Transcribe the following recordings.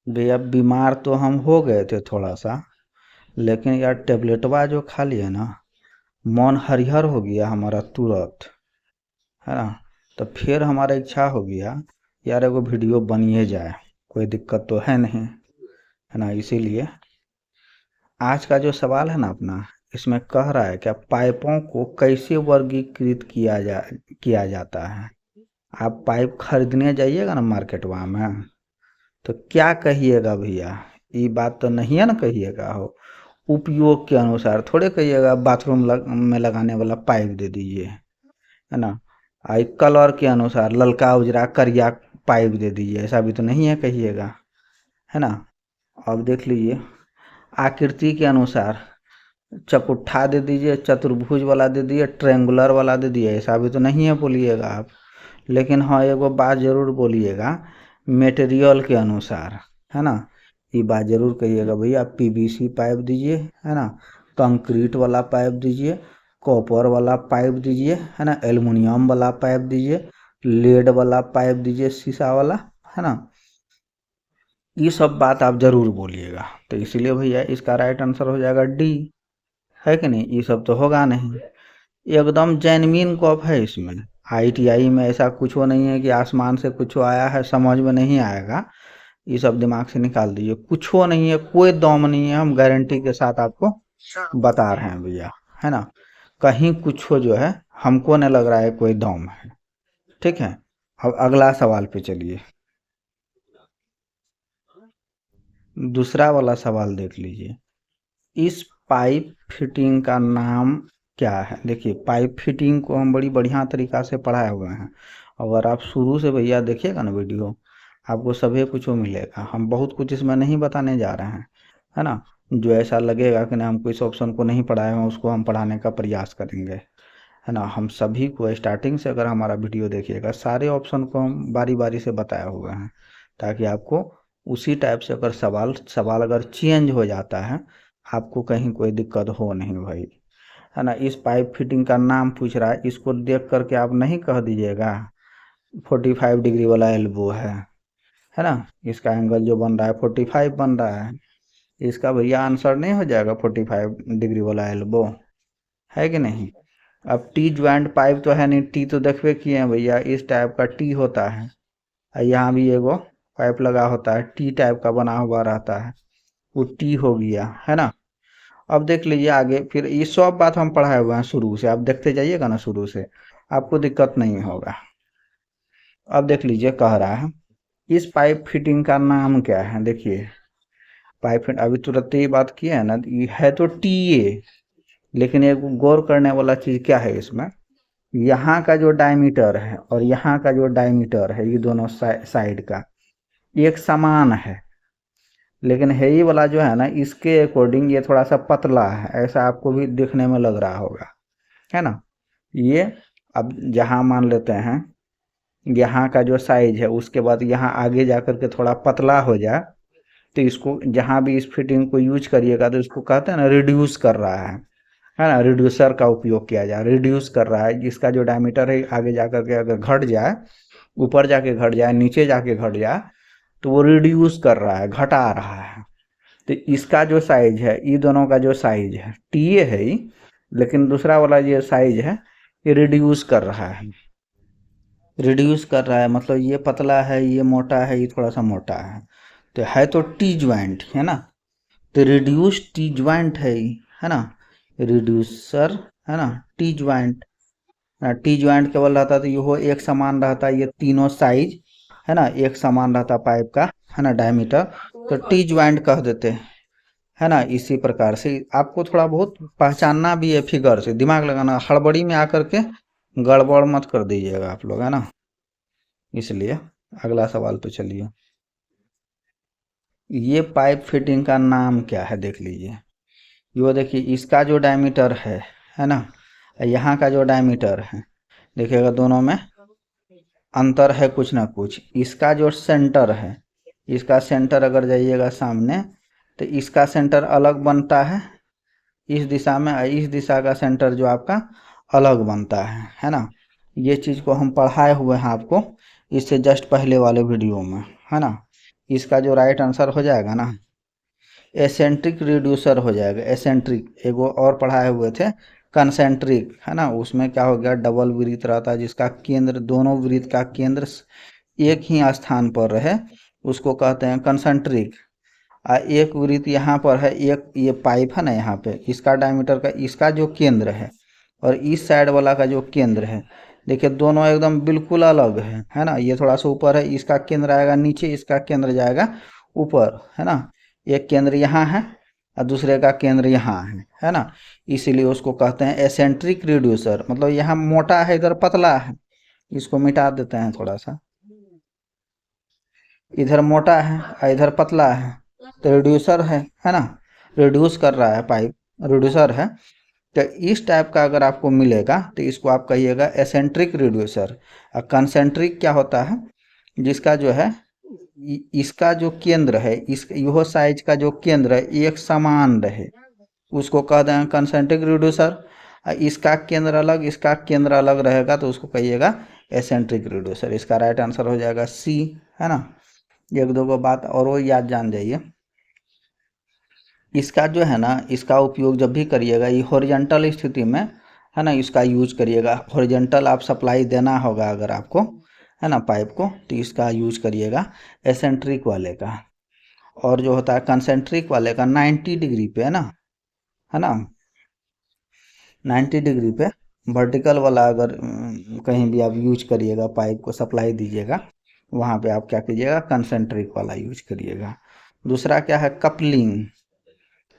भैया बीमार तो हम हो गए थे थोड़ा सा, लेकिन यार टेबलेटवा जो खा लिए ना, मन हरिहर हो गया हमारा तुरंत, है ना। तो फिर हमारा इच्छा हो गया यार एगो वीडियो बनिए जाए, कोई दिक्कत तो है नहीं, है ना। इसीलिए आज का जो सवाल है ना अपना, इसमें कह रहा है क्या पाइपों को कैसे वर्गीकृत किया जाता है। आप पाइप खरीदने जाइएगा ना मार्केट वहाँ में, तो क्या कहिएगा भैया, ये बात तो नहीं है ना कहिएगा हो, उपयोग के अनुसार थोड़े कहिएगा बाथरूम में लगाने वाला पाइप दे दीजिए, है ना। आई कलर के अनुसार ललका उजरा करिया पाइप दे दीजिए, ऐसा भी तो नहीं है कहिएगा, है ना। अब देख लीजिए आकृति के अनुसार चकुट्ठा दे दीजिए, चतुर्भुज वाला दे दीजिए, ट्रेंगुलर वाला दे दीजिए, ऐसा भी तो नहीं है बोलिएगा आप। लेकिन हाँ एगो बात जरूर बोलिएगा, मटेरियल के अनुसार, है ना। ये बात जरूर कहिएगा भैया पीवीसी पाइप दीजिए, है ना, कंक्रीट वाला पाइप दीजिए, कॉपर वाला पाइप दीजिए, है ना, एल्युमिनियम वाला पाइप दीजिए, लेड वाला पाइप दीजिए शीशा वाला, है ना। ये सब बात आप जरूर बोलिएगा। तो इसीलिए भैया इसका राइट आंसर हो जाएगा डी, है कि नहीं। ये सब तो होगा नहीं, एकदम जेन्युइन कॉप है इसमें। आईटीआई में ऐसा कुछ वो नहीं है कि आसमान से कुछ आया है समझ में नहीं आएगा, ये सब दिमाग से निकाल दीजिए। कुछ वो नहीं है, कोई दम नहीं है, हम गारंटी के साथ आपको बता रहे हैं भैया, है ना। कहीं कुछ हो जो है हमको नहीं लग रहा है कोई दम है, ठीक है। अब अगला सवाल पे चलिए, दूसरा वाला सवाल देख लीजिए। इस पाइप फिटिंग का नाम क्या है। देखिए पाइप फिटिंग को हम बड़ी बढ़िया तरीका से पढ़ाए हुए हैं, अगर आप शुरू से भैया देखिएगा ना वीडियो, आपको सभी कुछ मिलेगा। हम बहुत कुछ इसमें नहीं बताने जा रहे हैं, है ना। जो ऐसा लगेगा कि ना हम इस ऑप्शन को नहीं पढ़ाए हैं उसको हम पढ़ाने का प्रयास करेंगे, है ना। हम सभी को स्टार्टिंग से अगर हमारा वीडियो देखिएगा सारे ऑप्शन को हम बारी बारी से बताए हुए हैं, ताकि आपको उसी टाइप से अगर सवाल सवाल अगर चेंज हो जाता है आपको कहीं कोई दिक्कत हो नहीं भाई, है ना। इस पाइप फिटिंग का नाम पूछ रहा है, इसको देख करके आप नहीं कह दीजिएगा 45 डिग्री वाला एल्बो है ना। इसका एंगल जो बन रहा है 45 बन रहा है, इसका भैया आंसर नहीं हो जाएगा 45 डिग्री वाला एल्बो, है कि नहीं। अब टी ज्वाइंट पाइप तो है नहीं, टी तो देखबे किए हैं भैया, इस टाइप का टी होता है, यहाँ भी एगो पाइप लगा होता है टी टाइप का बना हुआ रहता है, वो टी हो गया, है ना। अब देख लीजिए आगे, फिर ये सब बात हम पढ़ाए हुए हैं शुरू से, आप देखते जाइएगा ना शुरू से, आपको दिक्कत नहीं होगा। अब देख लीजिए कह रहा है इस पाइप फिटिंग का नाम क्या है। देखिए पाइप फिट अभी तुरंत ही बात किया है ना, ये है तो टी ए, लेकिन एक गौर करने वाला चीज क्या है इसमें, यहाँ का जो डायमीटर है और यहाँ का जो डायमीटर है, ये दोनों साइड का एक समान है, लेकिन हेई वाला जो है ना इसके अकॉर्डिंग ये थोड़ा सा पतला है, ऐसा आपको भी देखने में लग रहा होगा, है ना। ये अब जहाँ मान लेते हैं यहाँ का जो साइज है उसके बाद यहाँ आगे जा कर के थोड़ा पतला हो जाए, तो इसको जहाँ भी इस फिटिंग को यूज करिएगा तो इसको कहते हैं ना रिड्यूस कर रहा है ना। रिड्यूसर का उपयोग किया जाए, रिड्यूस कर रहा है, जिसका जो डायमीटर है आगे जा कर के अगर घट जाए, ऊपर जाके घट जाए, नीचे जाके घट जाए, तो वो रिड्यूस कर रहा है, घटा रहा है। तो इसका जो साइज है, ये दोनों का जो साइज है टी ए है ही, लेकिन दूसरा वाला ये साइज है ये रिड्यूस कर रहा है, रिड्यूस कर रहा है मतलब ये पतला है ये मोटा है ये थोड़ा सा मोटा है तो टी ज्वाइंट है ना। तो रिड्यूस टी ज्वाइंट है ना, रिड्यूसर, है ना, टी ज्वाइंट। टी ज्वाइंट केवल रहता तो ये एक समान रहता, ये तीनों साइज, है ना, एक समान रहता पाइप का, है ना, डायमीटर, तो टी ज्वाइंट कह देते, है ना। इसी प्रकार से आपको थोड़ा बहुत पहचानना भी है, फिगर से दिमाग लगाना, हड़बड़ी में आकर के गड़बड़ मत कर दीजिएगा आप लोग, है ना। इसलिए अगला सवाल पे चलिए, ये पाइप फिटिंग का नाम क्या है देख लीजिए। ये देखिए इसका जो डायमीटर है ना, यहाँ का जो डायमीटर है, देखिएगा दोनों में अंतर है कुछ ना कुछ। इसका जो सेंटर है, इसका सेंटर अगर जाइएगा सामने तो इसका सेंटर अलग बनता है इस दिशा में, इस दिशा का सेंटर जो आपका अलग बनता है ना। ये चीज़ को हम पढ़ाए हुए हैं आपको इससे जस्ट पहले वाले वीडियो में, है ना। इसका जो राइट आंसर हो जाएगा ना, एसेंट्रिक रिड्यूसर हो जाएगा। एसेंट्रिक एगो और पढ़ाए हुए थे, कंसेंट्रिक, है ना, उसमें क्या हो गया, डबल वृत्त रहता है जिसका केंद्र, दोनों वृत्त का केंद्र एक ही स्थान पर रहे, उसको कहते हैं कंसेंट्रिक। एक वृत्त यहाँ पर है, एक ये पाइप है ना यहाँ पे, इसका डायमीटर का, इसका जो केंद्र है और इस साइड वाला का जो केंद्र है, देखिए दोनों एकदम बिल्कुल अलग है ना। ये थोड़ा सा ऊपर है, इसका केंद्र आएगा नीचे, इसका केंद्र जाएगा ऊपर, है ना। एक केंद्र यहाँ है और दूसरे का केंद्र यहाँ है ना। इसीलिए उसको कहते हैं एसेंट्रिक रिड्यूसर। मतलब यहाँ मोटा है, इधर पतला है, इसको मिटा देते हैं थोड़ा सा, इधर मोटा है और इधर पतला है, तो रिड्यूसर है ना, रिड्यूस कर रहा है पाइप, रिड्यूसर है। तो इस टाइप का अगर आपको मिलेगा तो इसको आप कहिएगा एसेंट्रिक रिड्यूसर। और कंसेंट्रिक क्या होता है, जिसका जो है इसका जो केंद्र है, इस यह साइज का जो केंद्र है एक समान रहे, उसको कह दें कंसेंट्रिक रिड्यूसर। इसका केंद्र अलग, इसका केंद्र अलग रहेगा तो उसको कहिएगा एसेंट्रिक रिड्यूसर। इसका राइट आंसर हो जाएगा सी, है ना। एक दो को बात और वो याद जान जाइए। इसका जो है ना, इसका उपयोग जब भी करिएगा, ये हॉरिजॉन्टल स्थिति में, है ना, इसका यूज करिएगा। हॉरिजॉन्टल आप सप्लाई देना होगा अगर आपको, है ना, पाइप को, तो इसका यूज करिएगा एसेंट्रिक वाले का। और जो होता है कंसेंट्रिक वाले का 90 डिग्री पे, है ना 90 डिग्री पे वर्टिकल वाला अगर कहीं भी आप यूज करिएगा, पाइप को सप्लाई दीजिएगा, वहाँ पे आप क्या कीजिएगा, कंसेंट्रिक वाला यूज करिएगा। दूसरा क्या है, कपलिंग।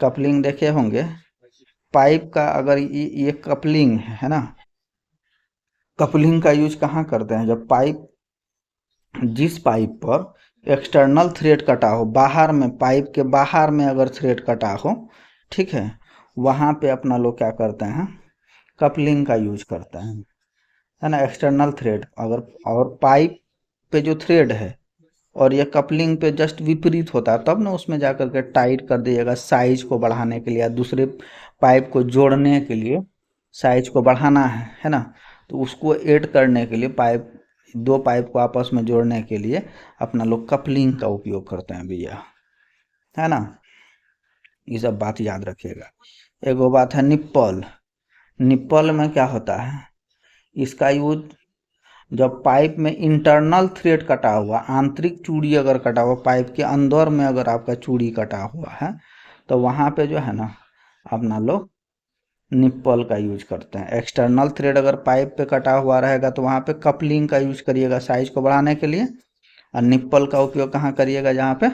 कपलिंग देखे होंगे, पाइप का अगर ये कपलिंग है ना, कपलिंग का यूज कहाँ करते हैं, जब पाइप, जिस पाइप पर एक्सटर्नल थ्रेड कटा हो, बाहर में, पाइप के बाहर में अगर थ्रेड कटा हो, ठीक है, वहाँ पे अपना लोग क्या करते हैं, कपलिंग का यूज करते हैं, है ना। एक्सटर्नल थ्रेड अगर, और पाइप पे जो थ्रेड है और ये कपलिंग पे जस्ट विपरीत होता है, तब ना उसमें जाकर के टाइट कर दीजिएगा साइज को बढ़ाने के लिए, दूसरे पाइप को जोड़ने के लिए साइज को बढ़ाना है ना। तो उसको ऐड करने के लिए, पाइप, दो पाइप को आपस में जोड़ने के लिए अपना लोग कपलिंग का उपयोग करते हैं भैया, है ना। ये सब बात याद रखिएगा। एक वो बात है निप्पल। निप्पल में क्या होता है, इसका यूज जब पाइप में इंटरनल थ्रेड कटा हुआ, आंतरिक चूड़ी अगर कटा हुआ, पाइप के अंदर में अगर आपका चूड़ी कटा हुआ है, तो वहाँ पे जो है ना अपना लोग निप्पल का यूज करते हैं। एक्सटर्नल थ्रेड अगर पाइप पे कटा हुआ रहेगा तो वहाँ पे कपलिंग का यूज करिएगा साइज को बढ़ाने के लिए, और निप्पल का उपयोग कहाँ करिएगा, जहाँ पे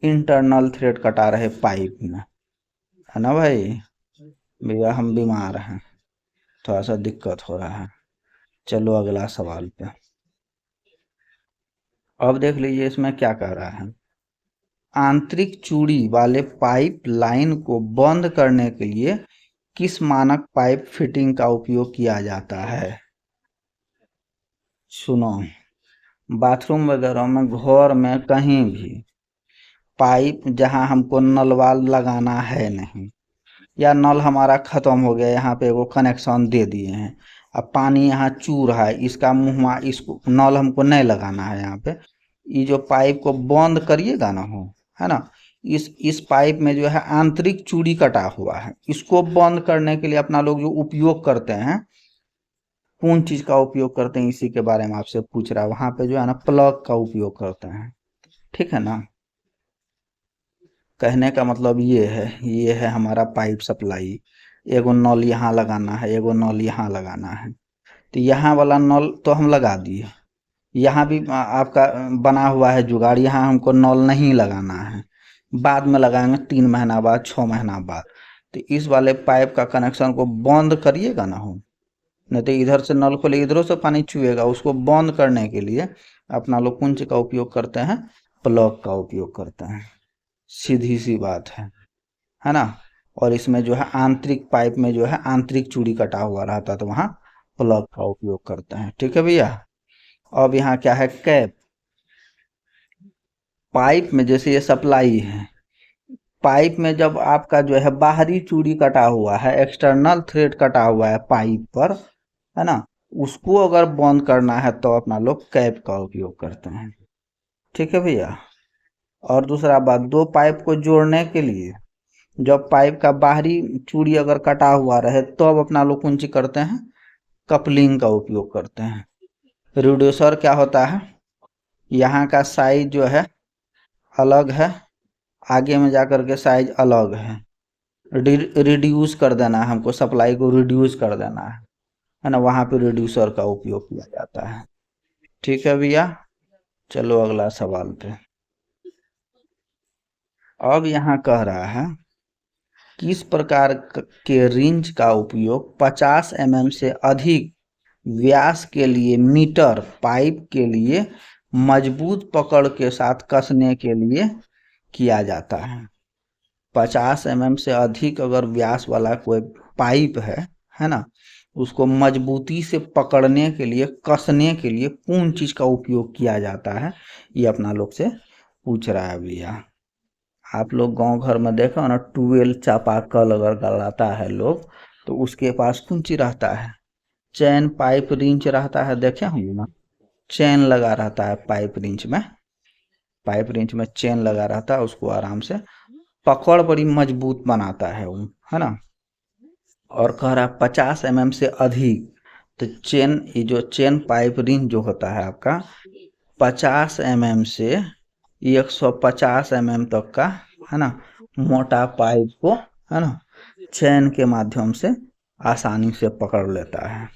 इंटरनल थ्रेड कटा रहे पाइप में, है ना भाई। भैया हम बीमार हैं, थोड़ा सा दिक्कत हो रहा है। चलो अगला सवाल पे। अब देख लीजिए इसमें क्या कह रहा है, आंतरिक चूड़ी वाले पाइप लाइन को बंद करने के लिए किस मानक पाइप फिटिंग का उपयोग किया जाता है। सुनो, बाथरूम वगैरह में, घर में, कहीं भी पाइप जहां हमको नल वाल लगाना है नहीं, या नल हमारा खत्म हो गया, यहाँ पे वो कनेक्शन दे दिए हैं, अब पानी यहाँ चू रहा है, इसका मुँह, इसको नल हमको नहीं लगाना है यहाँ पे, ये जो पाइप को बंद करिएगा ना, हो, है ना, इस पाइप में जो है आंतरिक चूड़ी कटा हुआ है, इसको बंद करने के लिए अपना लोग जो उपयोग करते हैं, कौन चीज का उपयोग करते हैं, इसी के बारे में आपसे पूछ रहा है। वहां पे जो है ना प्लग का उपयोग करते हैं, ठीक है ना। कहने का मतलब ये है हमारा पाइप सप्लाई, एगो नल यहाँ लगाना है, एगो नल यहाँ लगाना है, तो यहाँ वाला नल तो हम लगा दिए, यहाँ भी आपका बना हुआ है जुगाड़, यहाँ हमको नल नहीं लगाना है, बाद में लगाएंगे 3 महीना बाद, 6 महीना बाद। तो इस वाले पाइप का कनेक्शन को बंद करिएगा ना, हो, नहीं तो इधर से नल खोले इधरों से पानी चुएगा, उसको बंद करने के लिए अपना लोग कुंज का उपयोग करते हैं, प्लग का उपयोग करते हैं, सीधी सी बात है ना। और इसमें जो है आंतरिक पाइप में जो है आंतरिक चूड़ी कटा हुआ रहता है, तो वहाँ प्लग का उपयोग करते हैं, ठीक है भैया। अब यहाँ क्या है, कैप। पाइप में जैसे ये सप्लाई है, पाइप में जब आपका जो है बाहरी चूड़ी कटा हुआ है, एक्सटर्नल थ्रेड कटा हुआ है पाइप पर, है ना, उसको अगर बंद करना है तो अपना लोग कैप का उपयोग करते हैं, ठीक है भैया। और दूसरा बात, दो पाइप को जोड़ने के लिए जब पाइप का बाहरी चूड़ी अगर कटा हुआ रहे तो अब अपना लोग कौन चीज करते हैं, कपलिंग का उपयोग करते हैं। रिड्यूसर क्या होता है, यहाँ का साइज जो है अलग है, आगे में जाकर के साइज अलग है, रिड्यूस कर देना है हमको, सप्लाई को रिड्यूस कर देना है ना, वहां पे रिड्यूसर का उपयोग किया जाता है। ठीक है भैया, चलो अगला सवाल पे। अब यहाँ कह रहा है किस प्रकार के रिंच का उपयोग 50 mm से अधिक व्यास के लिए मीटर पाइप के लिए मजबूत पकड़ के साथ कसने के लिए किया जाता है। 50 mm से अधिक अगर व्यास वाला कोई पाइप है ना, उसको मजबूती से पकड़ने के लिए, कसने के लिए कौन चीज का उपयोग किया जाता है, ये अपना लोग से पूछ रहा है भैया। आप लोग गांव घर में देखो ना, ट्यूबवेल चापाकल अगर गलाता है लोग तो उसके पास कौन चीज रहता है, चैन पाइप रिंच रहता है, देखे होंगे ना, चैन लगा रहता है पाइप रिंच में, पाइप रिंच में चैन लगा रहता है, उसको आराम से पकड़ बड़ी मजबूत बनाता है वो, है ना। और कह रहा 50 mm से अधिक, तो चेन, ये जो चेन पाइप रिंच जो होता है आपका 50 mm से 150 mm तक का, है ना, मोटा पाइप को, है ना, चैन के माध्यम से आसानी से पकड़ लेता है।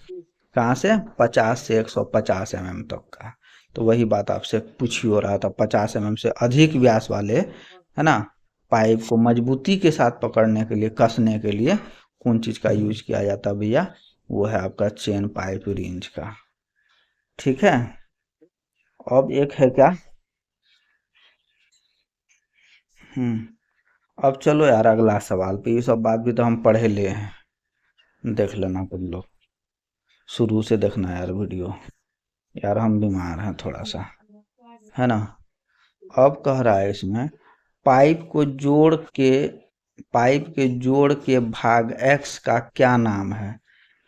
कहाँ से, 50 से 150 mm तक का। तो वही बात आपसे पूछ हो रहा था, 50 mm से अधिक व्यास वाले, है ना, पाइप को मजबूती के साथ पकड़ने के लिए, कसने के लिए कौन चीज का यूज किया जाता भैया, वो है आपका चेन पाइप रिंच का। ठीक है, अब एक है क्या, अब चलो यार अगला सवाल पे, ये सब बात भी तो हम पढ़े ले हैं, देख लेना तुम लोग, शुरू से देखना यार वीडियो, यार हम बीमार हैं थोड़ा सा, है ना। अब कह रहा है इसमें पाइप को जोड़ के, पाइप के जोड़ के भाग एक्स का क्या नाम है।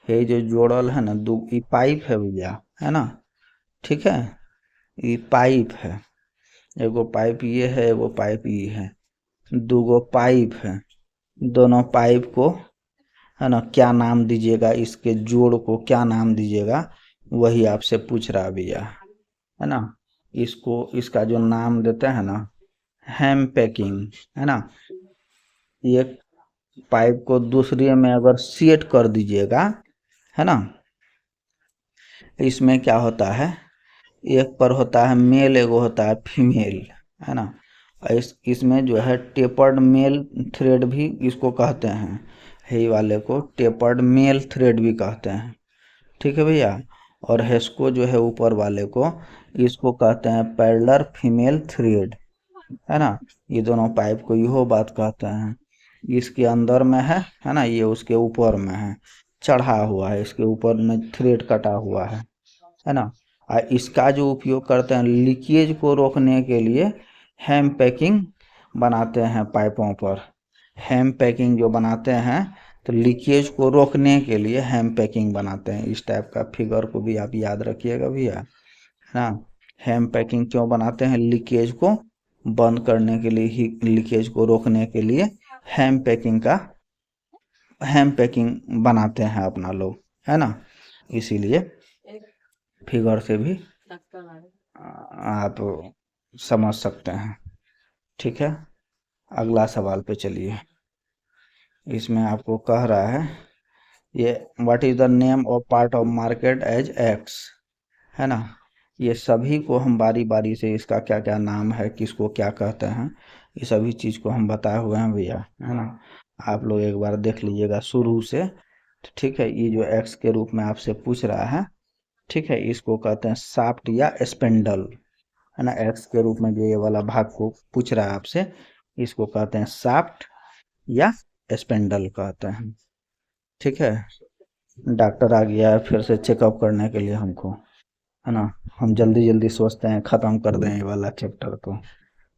ये जो जोड़ल है ना, दो ये पाइप है भैया, है ना, ठीक है, ये पाइप है, एगो पाइप ये है, एगो पाइप ये है, दूगो पाइप है, दोनों पाइप को, है ना, क्या नाम दीजिएगा, इसके जोड़ को क्या नाम दीजिएगा, वही आपसे पूछ रहा भैया, है ना। इसको, इसका जो नाम देते हैं ना, हैम पैकिंग, है ना, एक पाइप को दूसरे में अगर सेट कर दीजिएगा, है ना, इसमें क्या होता है, एक पर होता है मेल, एगो होता है फीमेल, है ना, इसमें जो है टेपर्ड मेल थ्रेड भी इसको कहते हैं, हे वाले को टेपर्ड मेल थ्रेड भी कहते हैं। ठीक है भैया, और हेस्को जो है ऊपर वाले को, इसको कहते हैं पैरेलल फीमेल थ्रेड, है ना। ये दोनों पाइप को इहो बात कहते हैं, इसके अंदर में है ना, ये उसके ऊपर में है, चढ़ा हुआ है, इसके ऊपर में थ्रेड कटा हुआ है ना। इसका जो उपयोग करते हैं लीकेज को रोकने के लिए, हैम पैकिंग बनाते हैं पाइपों पर, हैम पैकिंग जो बनाते हैं तो लीकेज को रोकने के लिए हैम पैकिंग बनाते हैं। इस टाइप का फिगर को भी आप याद रखिएगा भैया, है ना। हैम पैकिंग क्यों बनाते हैं, लीकेज को बंद करने के लिए ही, लीकेज को रोकने के लिए हैम पैकिंग का, हैम पैकिंग बनाते हैं अपना लोग, है ना, इसीलिए फिगर से भी आप समझ सकते हैं। ठीक है, अगला सवाल पे चलिए। इसमें आपको कह रहा है ये what is the name of part of market as X, है ना। ये सभी को हम बारी बारी से इसका क्या क्या नाम है, किसको क्या कहते हैं, ये सभी चीज को हम बताए हुए हैं भैया, है ना। आप लोग एक बार देख लीजिएगा शुरू से। तो ठीक है, ये जो एक्स के रूप में आपसे पूछ रहा है, ठीक है, इसको कहते हैं शाफ्ट या स्पेंडल, है ना। एक्स के रूप में जो ये वाला भाग को पूछ रहा है आपसे, इसको कहते हैं शाफ्ट या स्पेंडल कहते हैं। ठीक है, डॉक्टर आ गया है फिर से चेकअप करने के लिए हमको, है ना, हम जल्दी जल्दी सोचते हैं खत्म कर दें ये वाला चैप्टर को।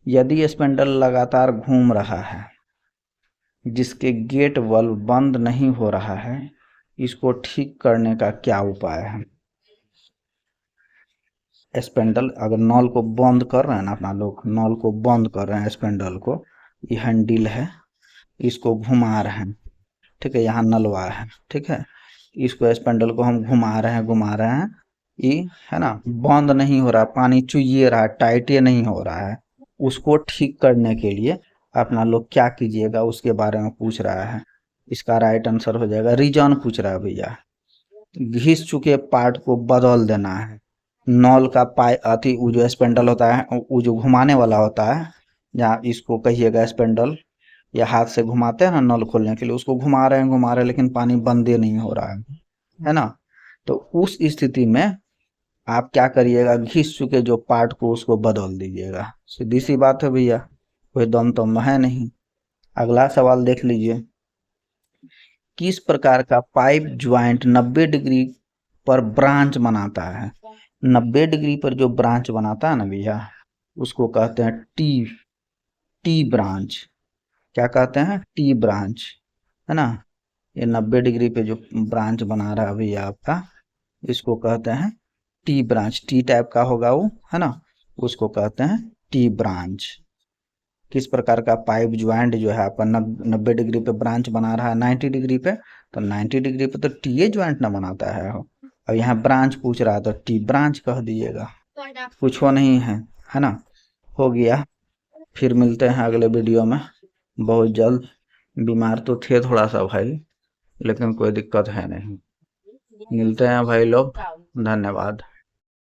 यदि स्पेंडल लगातार घूम रहा है, जिसके गेट वाल्व बंद नहीं हो रहा है, इसको ठीक करने का क्या उपाय है। स्पेंडल अगर नॉल को बंद कर रहे हैं ना, अपना लोग नॉल को बंद कर रहे हैं स्पेंडल को, ये हैंडल है, इसको घुमा रहे हैं, ठीक है, यहाँ नलवा है, ठीक है, इसको स्पेंडल को हम घुमा रहे हैं, ये है ना बंद नहीं हो रहा, पानी चुइए रहा, टाइट नहीं हो रहा है। उसको ठीक करने के लिए अपना लोग क्या कीजिएगा उसके बारे में पूछ रहा है। इसका राइट आंसर हो जाएगा रीजन पूछ रहा है भैया, घिस चुके पार्ट को बदल देना है। नॉल का पाई अति वो जो स्पेंडल होता है, वो जो घुमाने वाला होता है, जहाँ इसको कहिएगा स्पेंडल, या हाथ से घुमाते हैं ना नल खोलने के लिए, उसको घुमा रहे हैं लेकिन पानी बंदे नहीं हो रहा है ना। तो उस स्थिति में आप क्या करिएगा, घिस चुके जो पार्ट को उसको बदल दीजिएगा। सीधी सी बात है भैया, कोई दम तो है नहीं। अगला सवाल देख लीजिए, किस प्रकार का पाइप ज्वाइंट 90 डिग्री पर ब्रांच बनाता है। 90 डिग्री पर जो ब्रांच बनाता है ना भैया, उसको कहते हैं टी टी ब्रांच। क्या कहते हैं, टी ब्रांच, है ना। ये 90 डिग्री पे जो ब्रांच बना रहा है भैया आपका, इसको कहते हैं टी ब्रांच, टी टाइप का होगा वो, है ना, उसको कहते हैं टी ब्रांच। किस प्रकार का पाइप ज्वाइंट जो है आपका 90 डिग्री पे ब्रांच बना रहा है 90 डिग्री पे, तो 90 डिग्री पे तो टी ज्वाइंट ना बनाता है। और यहाँ ब्रांच पूछ रहा है तो टी ब्रांच कह दीजिएगा, कुछ हो नहीं है ना। हो गया, फिर मिलते हैं अगले वीडियो में बहुत जल्द। बीमार तो थे थोड़ा सा भाई, लेकिन कोई दिक्कत है नहीं। मिलते हैं भाई लोग, धन्यवाद।